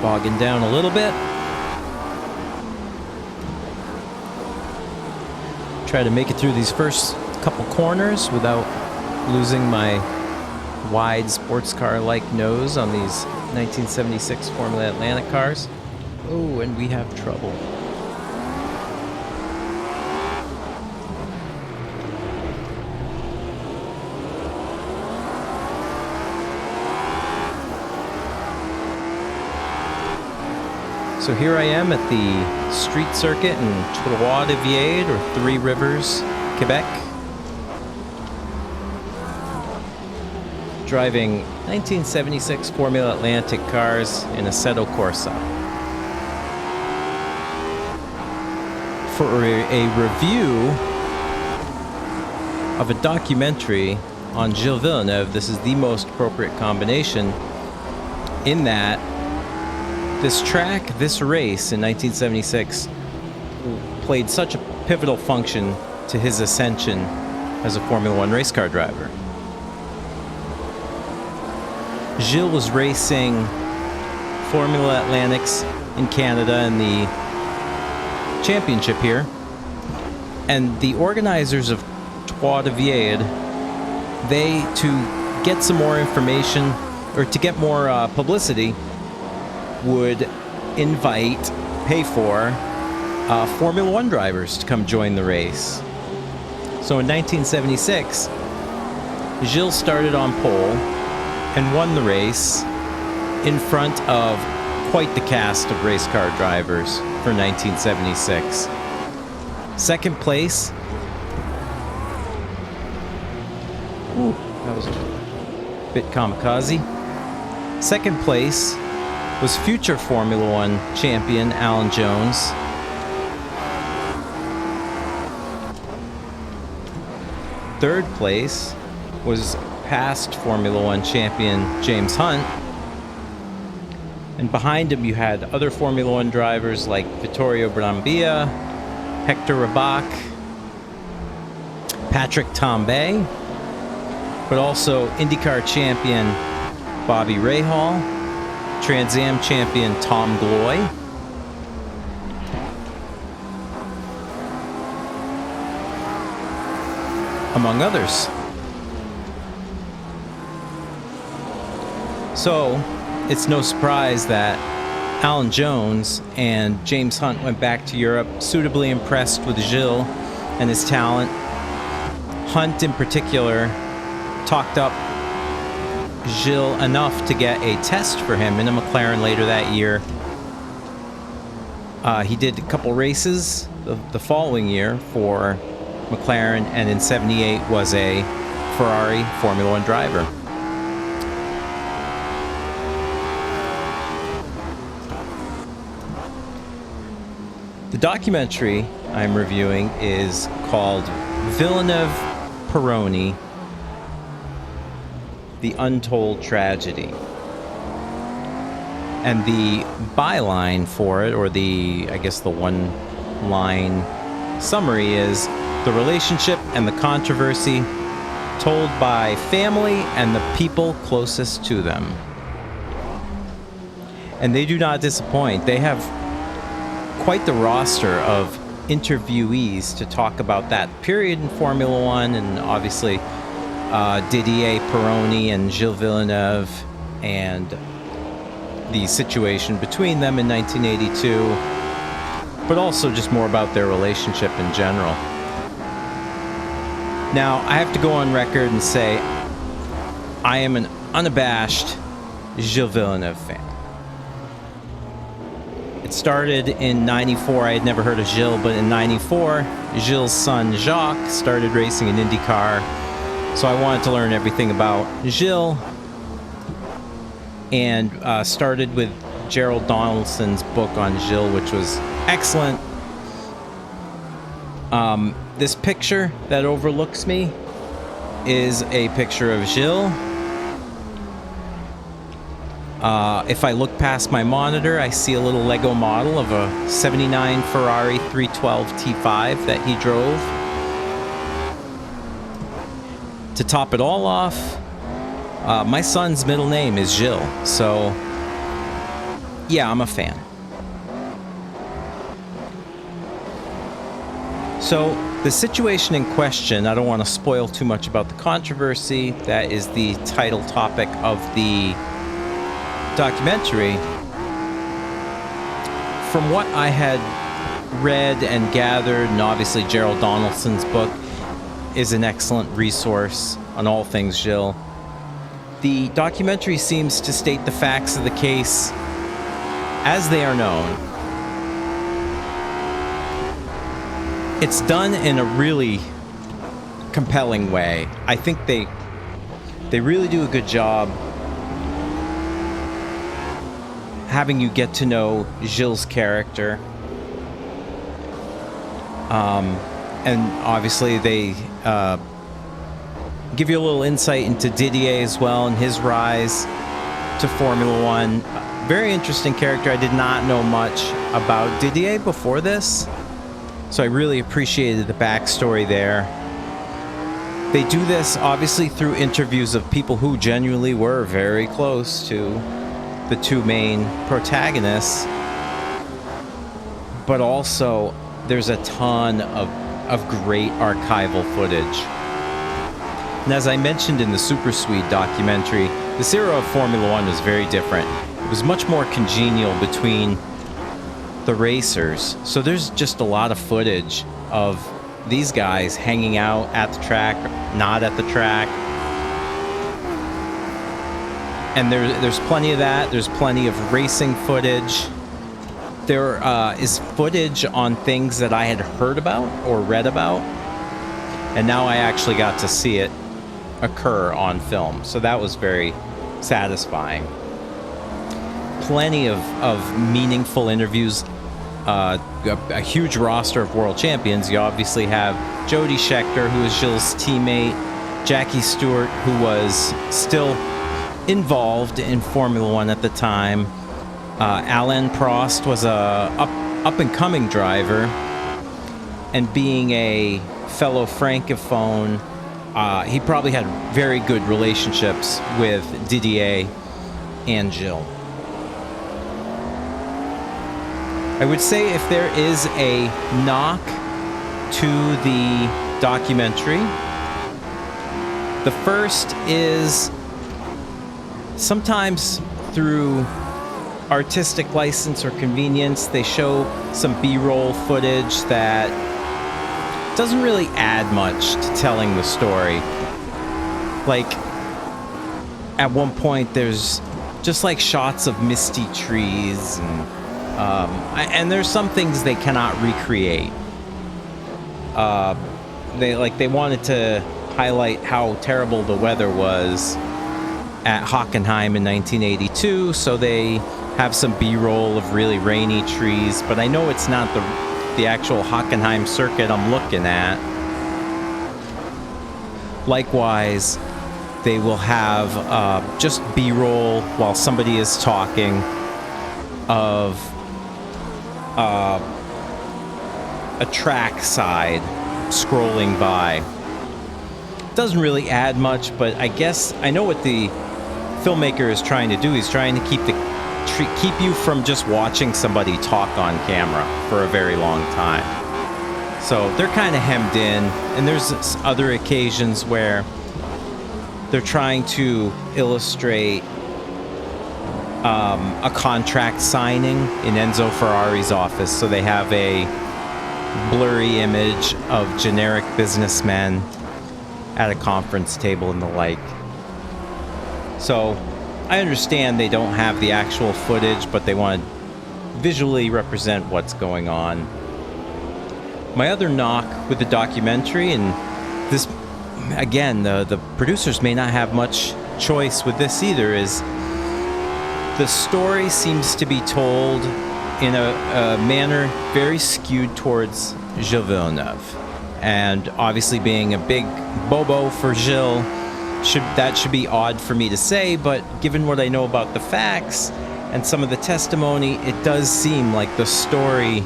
bogging down a little bit. Try to make it through these first couple corners without losing my wide sports car-like nose on these 1976 Formula Atlantic cars. Oh, and we have trouble. So here I am at the street circuit in Trois Rivieres, or Three Rivers, Quebec. Driving 1976 Formula Atlantic cars in Assetto Corsa. For a review of a documentary on Gilles Villeneuve, this is the most appropriate combination, in that this track, this race in 1976 played such a pivotal function to his ascension as a Formula One race car driver. Gilles was racing Formula Atlantics in Canada in the championship here, and the organizers of Trois Rivieres, to get some more information, or to get more publicity, would pay for Formula One drivers to come join the race. So in 1976, Gilles started on pole and won the race in front of quite the cast of race car drivers for 1976. Second place, that was a bit kamikaze. Second place was future Formula One champion Alan Jones. Third place was past Formula One champion James Hunt. And behind him you had other Formula One drivers like Vittorio Brambilla, Hector Rabac, Patrick Tambay, but also IndyCar champion Bobby Rahal, Trans Am champion Tom Gloy, among others. So it's no surprise that Alan Jones and James Hunt went back to Europe, suitably impressed with Gilles and his talent. Hunt in particular talked up Gilles enough to get a test for him in a McLaren later that year. He did a couple races the following year for McLaren, and in '78 was a Ferrari Formula One driver. The documentary I'm reviewing is called Villeneuve Pironi, The Untold Tragedy. And the byline for it, or the one-line summary, is the relationship and the controversy told by family and the people closest to them. And they do not disappoint. They have quite the roster of interviewees to talk about that period in Formula One, and obviously Didier Pironi and Gilles Villeneuve, and the situation between them in 1982, but also just more about their relationship in general. Now, I have to go on record and say I am an unabashed Gilles Villeneuve fan. It started in '94. I had never heard of Gilles, but in '94, Gilles' son Jacques started racing in IndyCar. So I wanted to learn everything about Gilles, and started with Gerald Donaldson's book on Gilles, which was excellent. This picture that overlooks me is a picture of Gilles. If I look past my monitor, I see a little Lego model of a '79 Ferrari 312 T5 that he drove. To top it all off, my son's middle name is Gilles, so yeah, I'm a fan. So the situation in question, I don't want to spoil too much about the controversy. That is the title topic of the documentary. From what I had read and gathered, and obviously Gerald Donaldson's book is an excellent resource on all things Gilles, the documentary seems to state the facts of the case as they are known. It's done in a really compelling way. I think they really do a good job having you get to know Gilles' character. And obviously they give you a little insight into Didier as well and his rise to Formula One. Very interesting character. I did not know much about Didier before this, so I really appreciated the backstory there. They do this obviously through interviews of people who genuinely were very close to the two main protagonists, but also there's a ton of great archival footage. And as I mentioned in the Super Swede documentary, this era of Formula One was very different. It was much more congenial between the racers. So there's just a lot of footage of these guys hanging out at the track, not at the track. And there's plenty of that. There's plenty of racing footage. There is footage on things that I had heard about or read about, and now I actually got to see it occur on film. So that was very satisfying. Plenty of meaningful interviews. A huge roster of world champions. You obviously have Jody Scheckter, who is Gilles' teammate, Jackie Stewart, who was still involved in Formula One at the time. Alain Prost was a up-and-coming driver, and being a fellow francophone, he probably had very good relationships with Didier and Gilles. I would say if there is a knock to the documentary, the first is sometimes through artistic license or convenience, they show some B-roll footage that doesn't really add much to telling the story. Like, at one point, there's just like shots of misty trees, and there's some things they cannot recreate. They wanted to highlight how terrible the weather was at Hockenheim in 1982, so they have some B-roll of really rainy trees, but I know it's not the actual Hockenheim circuit I'm looking at. Likewise, they will have just B-roll while somebody is talking of a track side scrolling by. Doesn't really add much, but I guess I know what the filmmaker is trying to do. He's trying to keep you from just watching somebody talk on camera for a very long time. So they're kind of hemmed in, and there's other occasions where they're trying to illustrate a contract signing in Enzo Ferrari's office. So they have a blurry image of generic businessmen at a conference table and the like. So I understand they don't have the actual footage, but they want to visually represent what's going on. My other knock with the documentary, and this, again, the producers may not have much choice with this either, is the story seems to be told in a manner very skewed towards Gilles Villeneuve. And obviously being a big bobo for Gilles, that should be odd for me to say, but given what I know about the facts and some of the testimony, it does seem like the story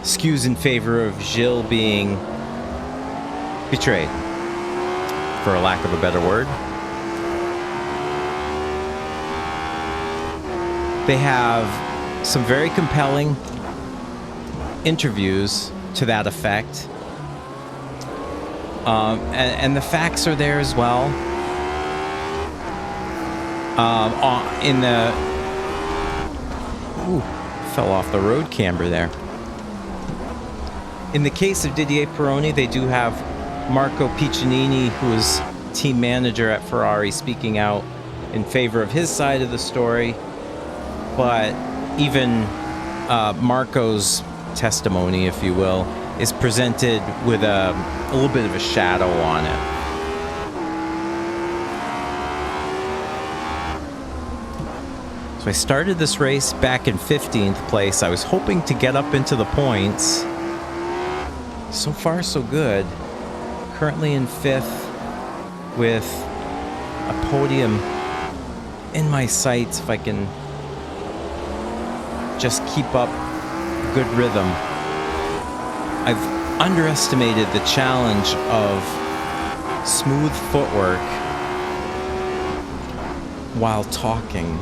skews in favor of Gilles being betrayed, for a lack of a better word. They have some very compelling interviews to that effect. And the facts are there as well. In the... Ooh, fell off the road camber there. In the case of Didier Pironi, they do have Marco Piccinini, who is team manager at Ferrari, speaking out in favor of his side of the story. But even Marco's testimony, if you will, is presented with a little bit of a shadow on it. So I started this race back in 15th place. I was hoping to get up into the points. So far, so good. Currently in 5th with a podium in my sights if I can just keep up good rhythm. I've underestimated the challenge of smooth footwork while talking.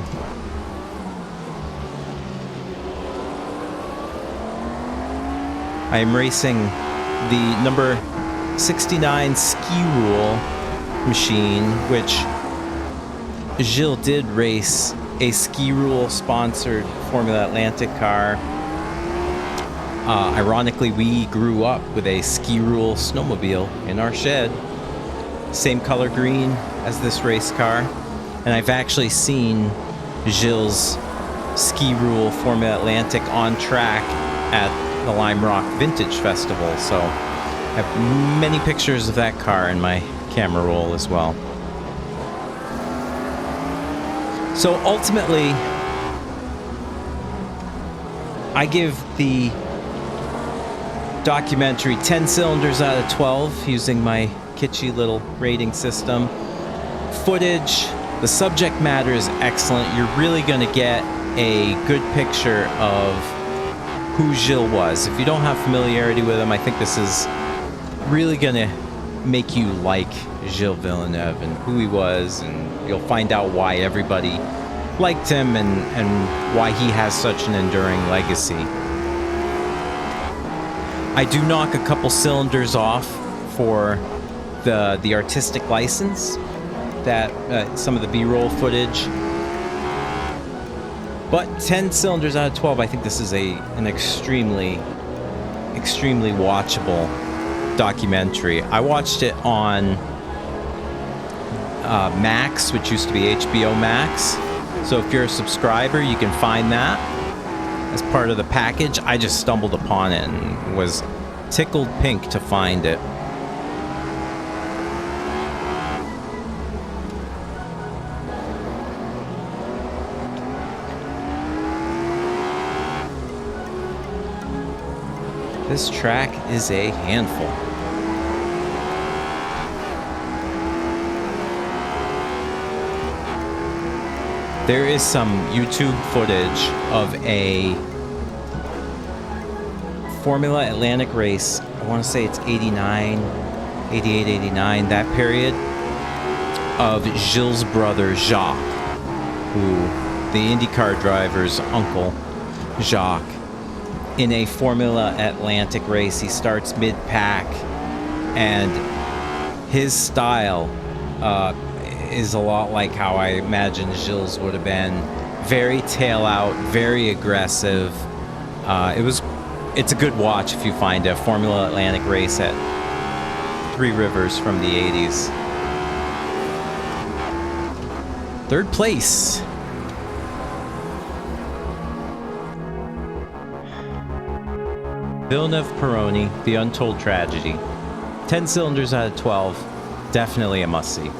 I am racing the number 69 ski rule machine, which Gilles did race a ski rule sponsored Formula Atlantic car. Ironically, we grew up with a ski rule snowmobile in our shed. Same color green as this race car. And I've actually seen Gilles' ski rule Formula Atlantic on track at the Lime Rock Vintage Festival. So I have many pictures of that car in my camera roll as well. So ultimately, I give the documentary 10 cylinders out of 12 using my kitschy little rating system. Footage, the subject matter is excellent. You're really going to get a good picture of who Gilles was. If you don't have familiarity with him, I think this is really going to make you like Gilles Villeneuve and who he was, and you'll find out why everybody liked him and why he has such an enduring legacy. I do knock a couple cylinders off for the artistic license, that some of the B-roll footage. But 10 cylinders out of 12, I think this is an extremely watchable documentary. I watched it on Max, which used to be HBO Max. So if you're a subscriber, you can find that as part of the package. I just stumbled upon it and was tickled pink to find it. This track is a handful. There is some YouTube footage of a Formula Atlantic race. I want to say it's 89, 88, 89, that period, of Gilles' brother Jacques, who, the IndyCar driver's uncle, Jacques, in a Formula Atlantic race. He starts mid-pack, and his style is a lot like how I imagine Gilles would have been. Very tail out, very aggressive. It's a good watch if you find a Formula Atlantic race at Three Rivers from the 80s. Third place. Villeneuve Pironi, The Untold Tragedy. 10 cylinders out of 12. Definitely a must-see.